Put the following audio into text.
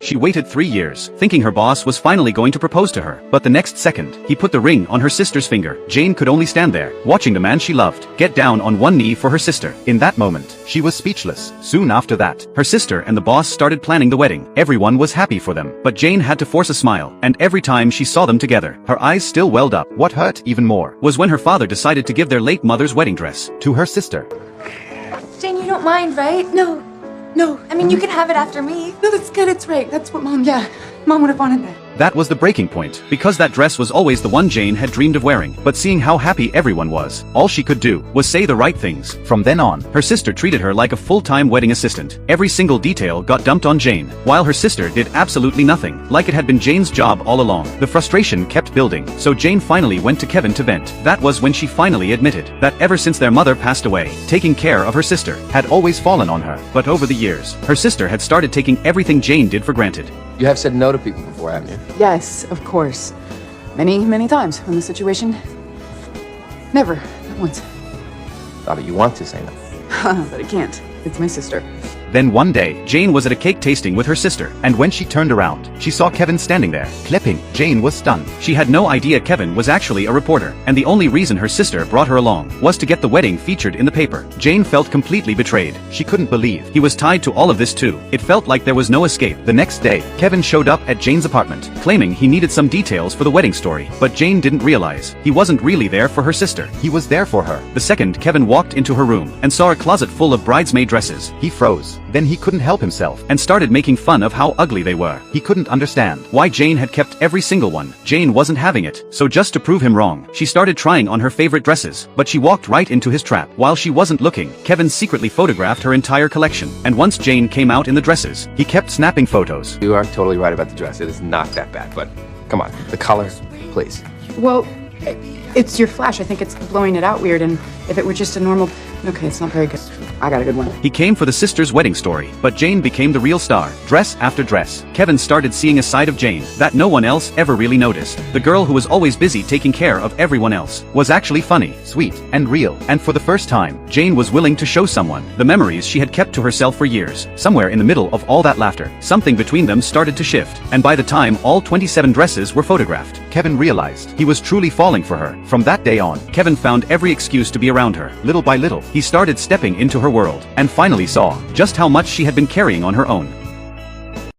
She waited 3 years, thinking her boss was finally going to propose to her. But the next second, he put the ring on her sister's finger. Jane could only stand there, watching the man she loved get down on one knee for her sister. In that moment, she was speechless. Soon after that, her sister and the boss started planning the wedding. Everyone was happy for them, but Jane had to force a smile, and every time she saw them together, her eyes still welled up. What hurt even more was when her father decided to give their late mother's wedding dress to her sister. Jane, you don't mind, right? No. I mean, you can have it after me. No, that's good. It's right. That's what Mom would have wanted that. That was the breaking point, because that dress was always the one Jane had dreamed of wearing. But seeing how happy everyone was, all she could do was say the right things. From then on, her sister treated her like a full-time wedding assistant. Every single detail got dumped on Jane, while her sister did absolutely nothing, like it had been Jane's job all along. The frustration kept building, so Jane finally went to Kevin to vent. That was when she finally admitted that ever since their mother passed away, taking care of her sister had always fallen on her. But over the years, her sister had started taking everything Jane did for granted. You have said no to people before, haven't you? Yes, of course. Many times when the situation... Never. Not once. But you want to say no. But I can't. It's my sister. Then one day, Jane was at a cake tasting with her sister, and when she turned around, she saw Kevin standing there, clipping. Jane was stunned. She had no idea Kevin was actually a reporter, and the only reason her sister brought her along was to get the wedding featured in the paper. Jane felt completely betrayed. She couldn't believe he was tied to all of this too. It felt like there was no escape. The next day, Kevin showed up at Jane's apartment, claiming he needed some details for the wedding story, but Jane didn't realize he wasn't really there for her sister. He was there for her. The second Kevin walked into her room and saw a closet full of bridesmaid dresses, he froze. Then he couldn't help himself and started making fun of how ugly they were. He couldn't understand why Jane had kept every single one. Jane wasn't having it, so just to prove him wrong, she started trying on her favorite dresses, but she walked right into his trap. While she wasn't looking, Kevin secretly photographed her entire collection, and once Jane came out in the dresses, he kept snapping photos. You are totally right about the dress. It is not that bad, but come on, the color, please. Well, it's your flash. I think it's blowing it out weird, and if it were just a normal... Okay, it's not very good. I got a good one. He came for the sister's wedding story, but Jane became the real star. Dress after dress, Kevin started seeing a side of Jane that no one else ever really noticed. The girl who was always busy taking care of everyone else was actually funny, sweet, and real. And for the first time, Jane was willing to show someone the memories she had kept to herself for years. Somewhere in the middle of all that laughter, something between them started to shift, and by the time all 27 dresses were photographed, Kevin realized he was truly falling for her. From that day on, Kevin found every excuse to be around her. Little by little, he started stepping into her world, and finally saw just how much she had been carrying on her own.